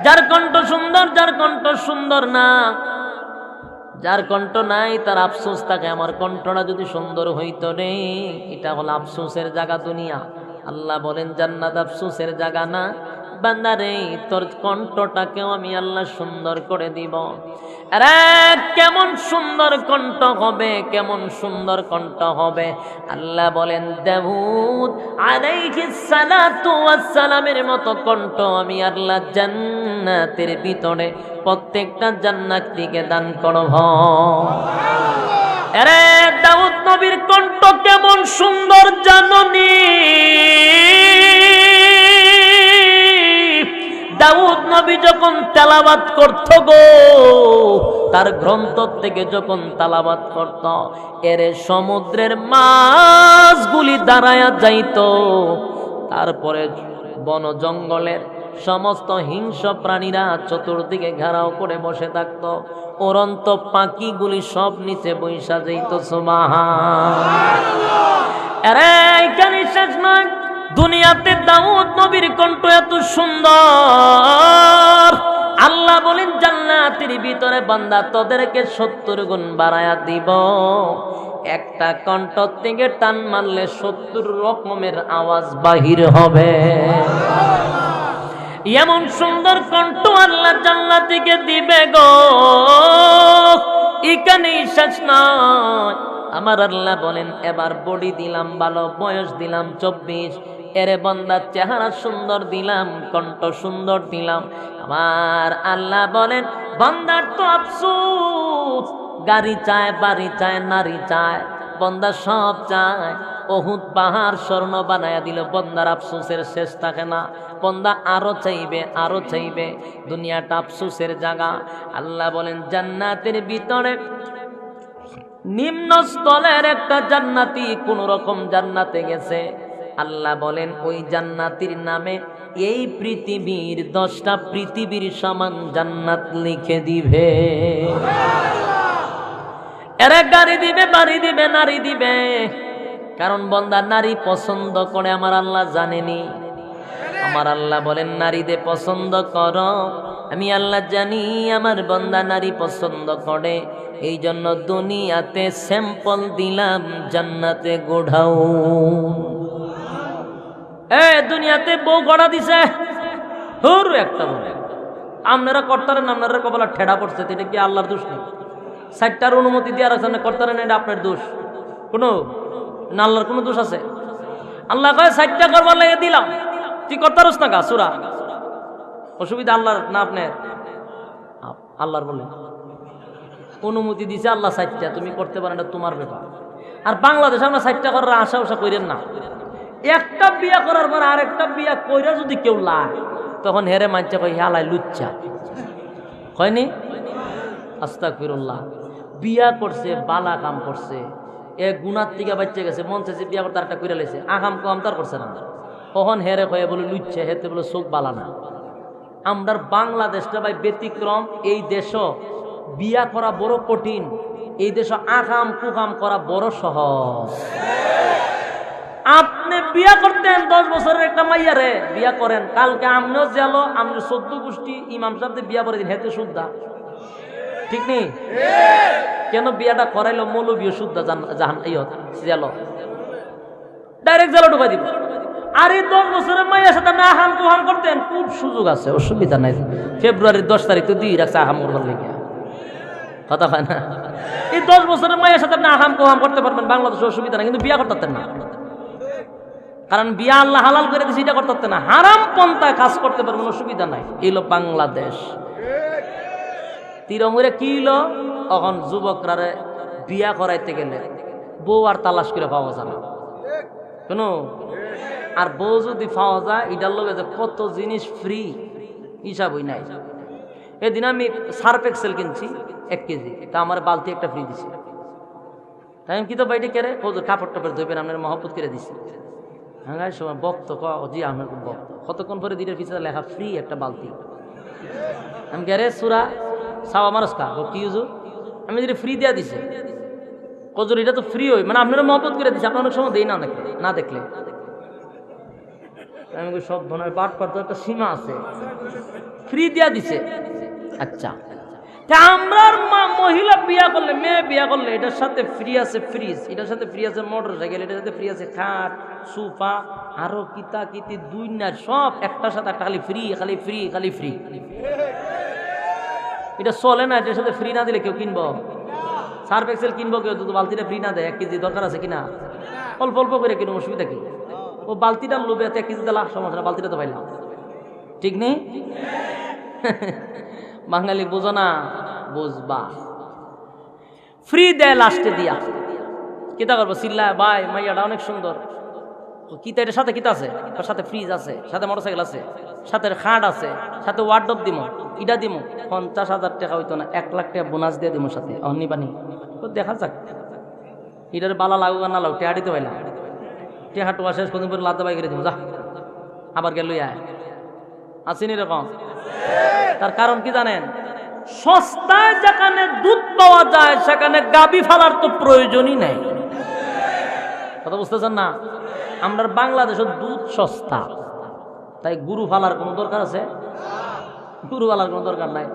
যার কণ্ঠ সুন্দর, যার কণ্ঠ সুন্দর না, যার কণ্ঠ নাই তার আফসোস থাকে আমার কণ্ঠটা যদি সুন্দর হইতো রে। এটা হলো আফসোসের জায়গা দুনিয়া। আল্লাহ বলেন জান্নাত আফসোসের জায়গা না। বান্দা রে তোর কণ্ঠটাকেও আমি আল্লাহ সুন্দর করে দিব। আরে কেমন সুন্দর কণ্ঠ হবে, কেমন সুন্দর কণ্ঠ হবে। আল্লাহ বলেন দাউদ আলাইহিস সালাতু ওয়াস সালামের মতো কণ্ঠ আমি আল্লাহ জান্নাতের ভিতরে প্রত্যেকটা জান্নাতীকে দান করব। আরে দাউদ নবীর কণ্ঠ কেমন সুন্দর জাননি? দাউদ নবী যখন তেলাওয়াত করত গো, তার গ্রন্থ থেকে যখন তেলাওয়াত করত, এর সমুদ্রের মাছগুলি দাঁড়ায়া যাইত। তারপরে বন জঙ্গলের সমস্ত হিংস্র প্রাণীরা চতুর্দিকে ঘেরাও করে বসে থাকত, উড়ন্ত পাখিগুলি সব নিচে বৈশা যাইত। সুবহানাল্লাহ। আরে এইখানে শেষ নয়, দুনিয়াতে দাউদ নবীর কণ্ঠ এত সুন্দর, আল্লাহ বলেন জান্নাতের ভিতরে বান্দা তোদেরকে 70 গুণ বাড়ায়া দিব। একটা কণ্ঠ থেকে টান মারলে 70 রকমের আওয়াজ বাহির হবে। এমন সুন্দর কণ্ঠ আল্লাহ জান্নাতীকে দিবে গো। এখানেই শেষ নয়, আমার আল্লাহ বলেন এবার বডি দিলাম ভালো, বয়স দিলাম 24, এরে বান্দার চেহারা সুন্দর দিলাম, কণ্ঠ সুন্দর দিলাম। আমার আল্লাহ বলেন বান্দার তো আফসোস, গাড়ি চায়, বাড়ি চায়, নারী চায়, বান্দা সব চায়। উহুদ পাহাড় স্বর্ণ বানায়া দিল, বান্দার আফসোসের শেষ থাকে না। বান্দা আরো চাইবে, আরো চাইবে। দুনিয়াটা আফসোসের জায়গা। আল্লাহ বলেন জান্নাতের ভিতরে নিম্ন স্থলের একটা জান্নাতি কোন রকম জান্নাতে গেছে। আল্লাহ বলেন ওই জান্নাতির নামে এই পৃথিবীর 10টা পৃথিবীর সমান জান্নাত লিখে দিবে। এরা গাড়ি দিবে, বাড়ি দিবে, নারী দিবে। কারণ বান্দা নারী পছন্দ করে আমার আল্লাহ জানেনি। আমার আল্লাহ বলেন নারীদের পছন্দ করো, আমি আল্লাহ জানি আমার বান্দা নারী পছন্দ করে। এই জন্য দুনিয়াতে স্যাম্পল দিলাম, জান্নাতে গোড়াও। দুনিয়াতে বউ গড়া দিছে একটা বলে, আপনারা কর্তারেন, আপনারা কপালে ঠেড়া পড়ছে, এটা কি আল্লাহর দোষ নেই? 60টার অনুমতি দিয়ে রাখছেন কর্তারেন, এটা আপনার দোষ কোনো না, আল্লাহর কোনো দোষ আছে? আল্লাহ কয় 60টা করবার লেগে দিলাম, কি করতে পারছ না গা সূরা? অসুবিধা আল্লাহর না আপনার? আল্লাহর বলে অনুমতি দিছে আল্লাহ 60টা, তুমি করতে পারেন, এটা তোমার ব্যাপার। আর বাংলাদেশে আমরা 60টা করার আশা করেন না। একটা বিয়া করার পর আরেকটা বিয়া কইরা যদি কেউ লাই, তখন হেরে মানছে কই হালাই লুচ্চা হয়নি। আস্তাগফিরুল্লাহ। বিয়া করছে, বালা কাম করছে, এক গুনার থেকে বাচ্চা গেছে, মন চাইছে বিয়া করতে আরেকটা কইরা লাইছে, আকাম কম তার করছে না, তখন হেরে কয়ে বলে লুচ্ছা, হেতে বলে চোখ বালা না। আমরার বাংলাদেশটা ভাই ব্যতিক্রম। এই দেশ বিয়া করা বড় কঠিন, এই দেশ আকাম কুকাম করা বড় সহজ। আপনি বিয়া করতেন 10 বছরের একটা মাইয়া রে বিয়া করেন, কালকে আমনেও জালো, আপনি 14 গোষ্ঠী ইমাম সাহেব বিয়া করে দিন, হেতে শুদ্ধা, ঠিক নেই? কেন বিয়াটা করাইলো মৌলবীয় শুদ্ধা জাহান জালো, ডাইরেক্ট জালো ঢুকাই দিব। আর এই 10 বছরের মাইয়ার সাথে না হাম কুহাম করতেন, খুব সুযোগ আছে, অসুবিধা নাই। ফেব্রুয়ারির 10 তারিখ তো দিয়ে রাখছে আহাম করবার লেগে, কথা হয় না? এই 10 বছরের মাইয়ার সাথে আপনি আহাম কুহাম করতে পারবেন, বাংলাদেশে অসুবিধা নাই, কিন্তু বিয়া করতে পারতেন না। কারণ বিয়া আল্লাহ হালাল করে দিয়েছে, এটা করতে পারতেন না। হারাম পন্থায় কাজ করতে পারবেন, অসুবিধা নাই। এলো বাংলাদেশ। তিরঙ্গরে কি হলো, এখন যুবকরা বিয়া করাইতে গেলে বউ আর তালাশ করে পাওয়া যায় না, কেন? আর বউ যদি পাওয়া যায়, এটার লগে যে কত জিনিস ফ্রি হিসাবই নাই। এদিন আমি সার্ফ এক্সেল কিনছি 1 কেজি, তা আমার বালতি একটা ফ্রি দিছে। তাই আমি কি তো বাইটে কেড়ে কাপড় টাপড় ধরবেন, আপনার মহব্বত করে দিছি। হ্যাঁ সময় বক্ত জি আপনার বক্ত, কতক্ষণ পরে দিনের পিছনে লেখা ফ্রি একটা বালতি। আমি কে রে সুরা সাবা মারস্কা কি ইউজু, আমি যদি ফ্রি দেওয়া দিছে কজুর, এটা তো ফ্রি হই, মানে আপনারা মহব্বত করে দিচ্ছে, আপনার অনেক সময় দেই না, অনেক না দেখলে। আমি সব ধরনের পাঠ পাঠ একটা সীমা আছে, ফ্রি দেওয়া দিছে। আচ্ছা, আমরা মহিলা বিয়া করলে, মেয়ে বিয়া করলে, এটার সাথে ফ্রি আছে ফ্রিজ, এটার সাথে ফ্রি আছে মোটর সাইকেল, এটার সাথে ফ্রি আছে খাট সোফা, আরো কিতা কিতি দুনিয়া সব একটার সাথে একটা, খালি ফ্রি খালি ফ্রি খালি ফ্রি। এটা চলে না, এটার সাথে ফ্রি না দিলে কেউ কিনবো? সার্ফ এক্সেল কিনবো কেউ, তো বালতিটা ফ্রি না দেয়, 1 কেজি দরকার আছে কিনা, অল্প অল্প করে কিনুন, অসুবিধা কি? ও বালতিটার লোভে 1 কেজি দিলাম, সমস্যা না, বালতিটা তো পাইলাম, ঠিক নেই? বাঙালি বুঝো না, বুঝবা। ফ্রি দেয় লাস্টে দিয়া, কিতা করবো চিল্লায়, ভাই মাইয়াটা অনেক সুন্দর, কিতা এটার সাথে কিতা আছে, তার সাথে ফ্রিজ আছে, সাথে মোটরসাইকেল আছে, সাথে খাট আছে, সাথে ওয়ার্ডরোব দিমো, ইটা দিমো, 50,000 টাকা হইতো না, 1 লাখ টাকা বোনাস দিয়ে দিমো সাথে, অনিবানি দেখা যাক এটার বালা লাগুক না লাগুক, টেহা দিতে পাইলাম, টেহা টোয়া শেষ কদিন পরে লাদা বাই করে দিব, যা আবার গেল আসেনি এরকম। তার কারণ কি জানেন? সস্তায় যেখানে দুধ পাওয়া যায়, সেখানে গাবি ফালার তো প্রয়োজনই নাই। কথা বুঝতেছেন না? আমরা বাংলাদেশের দুধ সস্তা, তাই গুরু ফালার কোনো দরকার আছে? গুরু ফালার কোনো দরকার নাই।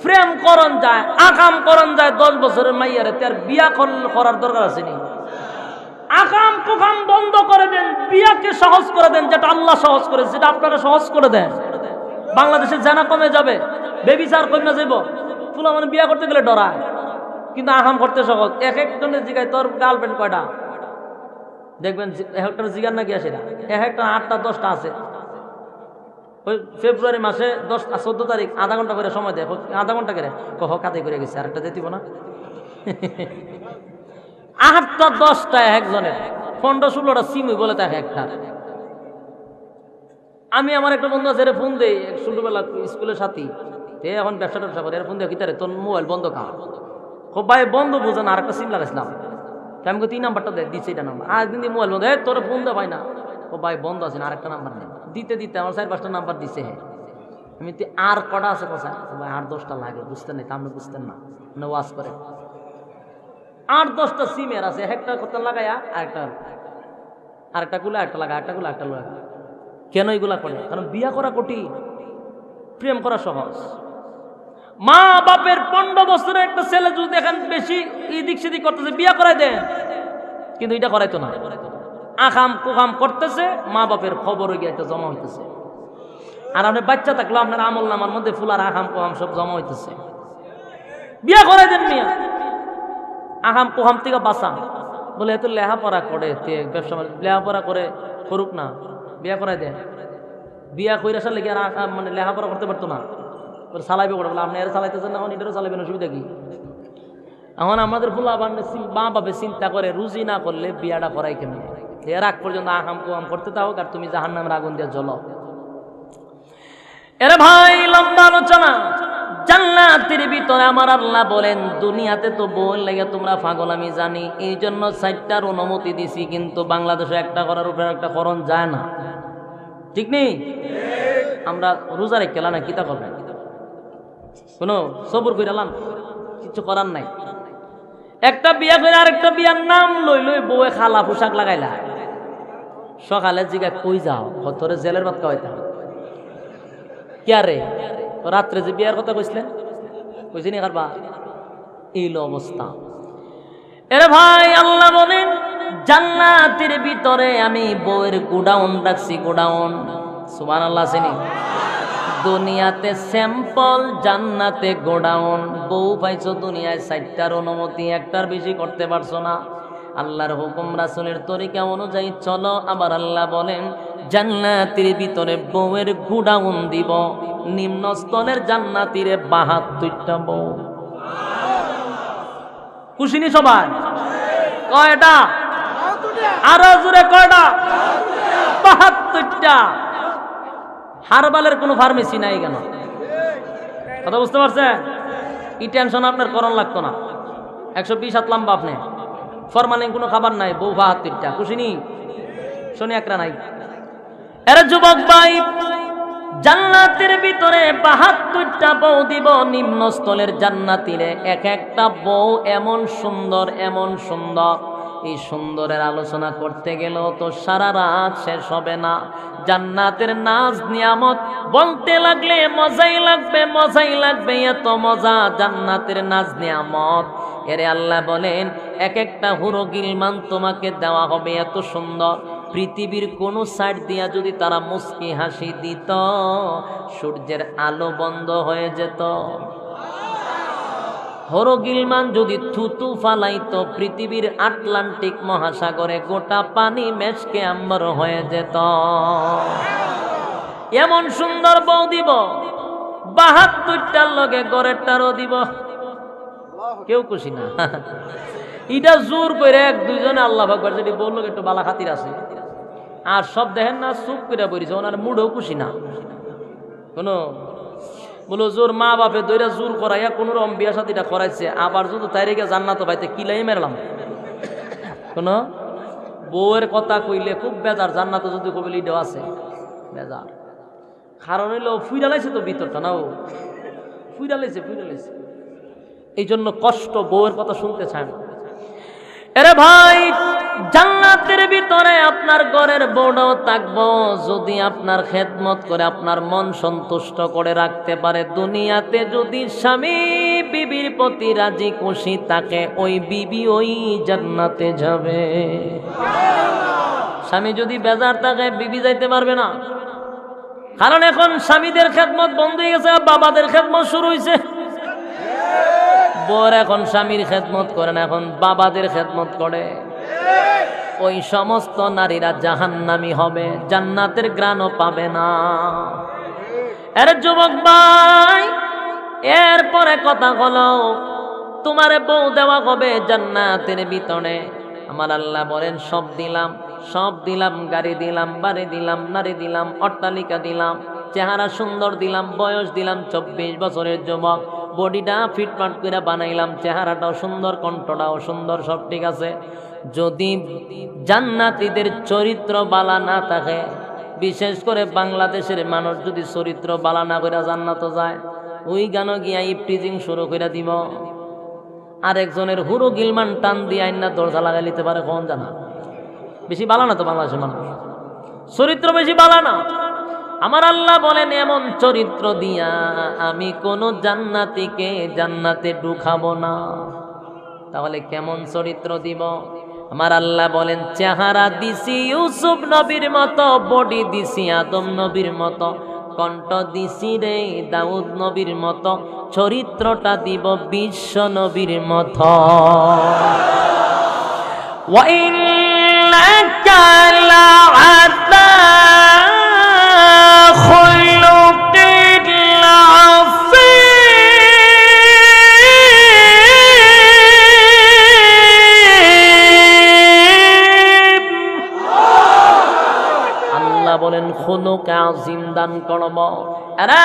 প্রেম করন যায়, আকাম করন যায়, 10 বছরের মাইয়ারে তার বিয়া করার দরকার আছে নি? আকাম কুকাম বন্ধ করে দেন, বিয়াকে সহজ করে দেন, যেটা আল্লাহ সহজ করেছে সেটা আপনারা সহজ করে দেন। বাংলাদেশে জানা কমে যাবে, বেবিচার কমে যাব। ফুলা মানে বিয়া করতে গেলে ডরায়, কিন্তু আকাম করতে সহজ। এক একজনের জিগায় তোর গার্লফ্রেন্ড কয়টা, দেখবেন একটা জিগার নাকি আসে না, একটা 8টা 10টা আছে। ওই ফেব্রুয়ারি মাসে 14 তারিখ আধা ঘন্টা করে সময় দেয়, আধা ঘন্টা করে কহ কাতে করে গেছে, আরেকটা দিয়ে দিব না। 8টা 10টা একজনের, 15-16টা সিম বলে থাকে একটা। আমি আমার একটা বন্ধু আছে, ফোন দেই, ছোটবেলা স্কুলের সাথী, এখন ব্যবসা ট্যাবসা করে, ফোন দেয় কিতারে তোর মোবাইল বন্ধ খা, খুব ভাই বন্ধ বুঝেন, আর একটা সিম লাগাইছিলাম, আমি 3 নাম্বারটা দিচ্ছি, এটা নাম্বার, আর দিন মোবাইল বন্ধ, তোর ফোন দেয় ভাই না, ও ভাই বন্ধ আছে না, আরেকটা নাম্বার নেই, দিতে দিতে আমার 4-5টা নাম্বার দিছে। হ্যাঁ আমি আর কটা আছে কোথায়, ভাই 8-10টা লাগে, বুঝতেন না, আপনি বুঝতেন না, মানে ওয়াজ করে 8-10টা সিমের আছে, একটা কথা লাগাইয়া আরেকটা গুলা একটা লাগা, একটা গুলা একটা লাগা। কেন এগুলা করে? কারণ বিয়া করা কঠিন, প্রেম করা সহজ। মা বাপের 15 বছরের একটা ছেলে যদি দেখেন বেশি এদিক সেদিক করতেছে, বিয়া করাই দেন, কিন্তু এটা করাইতো না, আকাম কুকাম করতেছে, মা বাপের খবর গিয়ে একটা জমা হইতেছে। আর আপনি বাচ্চা থাকলেও আপনার আমল নামার মধ্যে ফুলার আকাম কুকাম সব জমা হইতেছে। বিয়া করাই দেন মিয়া, আকাম কুকাম থেকে বাঁচা। বলে এত লেখাপড়া করে, ব্যবসা লেখাপড়া করে করুক না, বিয়া করাই দেন। বিয়া কইরা আসলে কি আর মানে লেখাপড়া করতে পারতো না, চালাইবে করে বলে আপনি আর চালাইতেছেন না, এখন এটারও চালাইবেন, অসুবিধা কি? এখন আমাদের ফুলা মা বাপে চিন্তা করে রুজি না করলে বিয়াটা করাই কেমন, এর আগ পর্যন্ত আহাম কুয়াম করতে থাকুক আর তুমি জাহান্নামের আগুন দিয়ে জ্বলো। এরে ভাই লম্বা আলোচনা। জান্নাতের ভিতরে আমার আল্লাহ বলেন দুনিয়াতে তো বউ লেগে তোমরা পাগল আমি জানি, এই জন্য 4টার অনুমতি দিছি, কিন্তু বাংলাদেশে একটা করার উপরে একটা করণ যায় না, ঠিক নেই? আমরা রোজা রেখেলাম না, কিতা করবেন? কোনো সবর কইরালাম, কিছু করার নাই। একটা বিয়া করে আরেকটা বিয়ার নাম লই লই বউয়ে খালা পোশাক লাগাইলা, সকালে জিগা কই যাও, তোরে জেলের ভাত খাওয়াইতাম কে রে, রাত্রে যে বিয়ার কথা কইছিলেন কইছি নি কারবা, এইলো অবস্থা। এরে ভাই আল্লাহ বলেন জান্নাতের ভিতরে আমি বউয়ের গোডাউন রাখছি, গোডাউন। সুবহানাল্লাহ। চিনি দুনিয়াতে স্যাম্পল, জান্নাতে গোডাউন। বউ পাইছো দুনিয়ায় 4টার অনুমতি, একটার বেশি করতে পারছো না। আল্লাহর হুকুম রাসূলের তরিকা অনুযায়ী চলো। আবার আল্লাহ বলেন জান্নাতের ভিতরে বউয়ের গোডাউন দিব, নিম্ন স্তরের জান্নাতীরে 72টা বউ। খুশিনি সবাই? কয়টা? আরো জোরে কয়টা? 72টা। হারবালের কোনো ফার্মেসি নাই কেন? কথা বুঝতে পারছেন? এই টেনশন আপনার করণ লাগতো না। 120 হাত লম্বা আপনি, ফরমালিন কোনো খাবার নাই, বউ 72টা। খুশিনি? শনি একরা নাই। এর যুবক ভাই জান্নাতের ভিতরে 72টা বউ দিব, নিম্ন স্থলের জান্নাতীরে। এক একটা বউ এমন সুন্দর, এমন সুন্দর, এই সুন্দরের আলোচনা করতে গেলেও তো সারা রাত শেষ হবে না। জান্নাতের নাজ নিয়ামত বলতে লাগলে মজাই লাগবে, মজাই লাগবে, এত মজা জান্নাতের নাজ নিয়ামত। এরে আল্লাহ বলেন এক একটা হুরো গিলমান তোমাকে দেওয়া হবে এত সুন্দর, পৃথিবীর কোন সাইড দিয়া যদি তারা মুস্কি হাসি দিত সূর্যের আলো বন্ধ হয়ে যেত। হরগিলমান যদি থুতু ফালাইতো পৃথিবীর আটলান্টিক মহাসাগরে গোটা পানি মেশকে আম্বার হয়ে যেত। এমন সুন্দর বউ দিব, 72টার লগে গড়েরটারও দিব। কেউ খুশি না? এটা জোর করে 1-2জনে আল্লাহ আকবার যদি বললো একটু বালা খাতির আছে, আর সব দেখেন না চুপ করে বলিছে, ওনার মুডও খুশি না। কোনো বলো জোর মা বাপে দইরা জোর করাইয়া কোন রকম বিয়া সাথীটা করাইছে, আবার যদি তাই রেখে জান্নাত পাইতে কিলাই মেরলাম। কোন বউয়ের কথা কইলে খুব বেজার, জান্নাতে যদি কবিলি দেওয়া আছে বেজার। কারণ হইলো ফুইরালাইছে তো ভিতরটা, না ও ফুইরালাইছে, ফুইরালাইছে, এই জন্য কষ্ট, বউয়ের কথা শুনতে চায় না। এরে ভাই জান্নাতের ভিতরে আপনার ঘরের বউটাও থাকবো যদি আপনার খেদমত করে, আপনার মন সন্তুষ্ট করে রাখতে পারে। দুনিয়াতে যদি স্বামী বিবির প্রতি রাজি খুশি থাকে, ওই বিবি ওই জান্নাতে যাবে। স্বামী যদি বেজার থাকে বিবি যাইতে পারবে না, কারণ এখন স্বামীদের খেদমত বন্ধ হয়ে গেছে, বাবাদের খেদমত শুরু হয়েছে। বর এখন স্বামীর খেদমত করে না, এখন বাবাদের খেদমত করে। ওই সমস্ত নারীরা জাহান্নামী হবে, জান্নাতের ঘ্রাণও পাবে না। এর যুবক ভাই এরপরে কথা হলো তোমারে বউ দেওয়া হবে জান্নাতের ভিতরে। আমার আল্লাহ বলেন সব দিলাম, সব দিলাম, গাড়ি দিলাম, বাড়ি দিলাম, নারী দিলাম, অট্টালিকা দিলাম, চেহারা সুন্দর দিলাম, বয়স দিলাম 24 বছরের যুবক, বডিটা ফিটফাট করে বানাইলাম, চেহারাটাও সুন্দর, কণ্ঠটাও সুন্দর, সব ঠিক আছে। যদি জান্নাতীদের চরিত্র বালা না থাকে, বিশেষ করে বাংলাদেশের মানুষ যদি চরিত্র বালা না করে জান্নাতে যায়, ওই গান গিয়া ইফটিজিং শুরু করে দিব। আরেকজনের হুরো গিলমান টান দিয়ে আইনা দরজা লাগাই নিতে পারে, কোন জানা? বেশি বালা না তো বাংলাদেশের মানুষ, চরিত্র বেশি বালা না। আমার আল্লাহ বলেন এমন চরিত্র দিয়া আমি কোন জান্নাতীকে জান্নাতে ঢুকাবো না। তাহলে কেমন চরিত্র দিব? আমার আল্লাহ বলেন চেহারা দিছি ইউসুফ নবীর মতো, বডি দিছি আদম নবীর মতো, কণ্ঠ দিছি রে দাউদ নবীর মতো, চরিত্রটা দিব বিশ্ব নবীর মতো। ওয়াইন্নাকা লাআলা খুলুক আযীম দান করব। আরে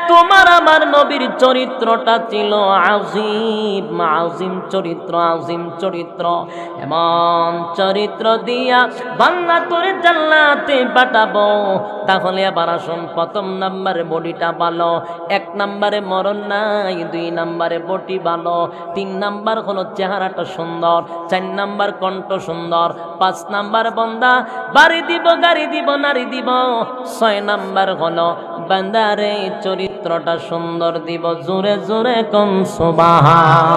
তোমার আমার নবীর চরিত্রটা ছিল আযীম, আযীম চরিত্র, আযীম চরিত্র। এমন চরিত্র দিয়া বান্দা তোরে জান্নাতে পাঠাবো। তাহলে আবার আসুন, প্রথম নাম্বারে বডিটা ভালো, 1 নম্বরে মরণ নাই, 2 নম্বরে বডি ভালো, 3 নাম্বার হলো চেহারাটা সুন্দর, 4 নাম্বার কণ্ঠ সুন্দর, 5 নাম্বার বান্দা বাড়ি দিব, গাড়ি দিব, নারী দিব, 6 নাম্বার হলো বান্দারে চরিত্রটা সুন্দর দিব। জোরে জোরে কোন সুবহান।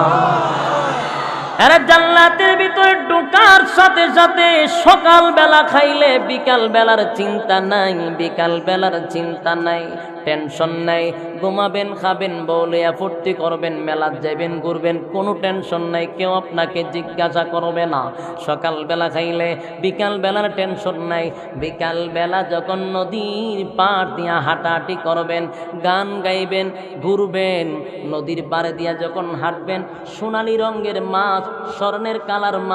এরা জান্নাতের ভিতরে ঢোকার সাথে সাথে সকাল বেলা খাইলে বিকাল বেলার চিন্তা নাই, বিকাল বেলার চিন্তা নাই, টেনশন নাই। ঘুমাবেন, খাবেন, বউলিয়া ফুর্তি করবেন, মেলাত যাইবেন, ঘুরবেন, কোনো টেনশন নাই, কেউ আপনাকে জিজ্ঞাসা করবে না। সকাল বেলা খাইলে বিকাল বেলার টেনশন নাই। বিকাল বেলা যখন নদীর পাড় দিয়া হাঁটাহাঁটি করবেন, গান গাইবেন, ঘুরবেন, নদীর পাড়ে দিয়া যখন হাঁটবেন, সোনালী রঙের মাছ, স্বর্ণের কালার মাছ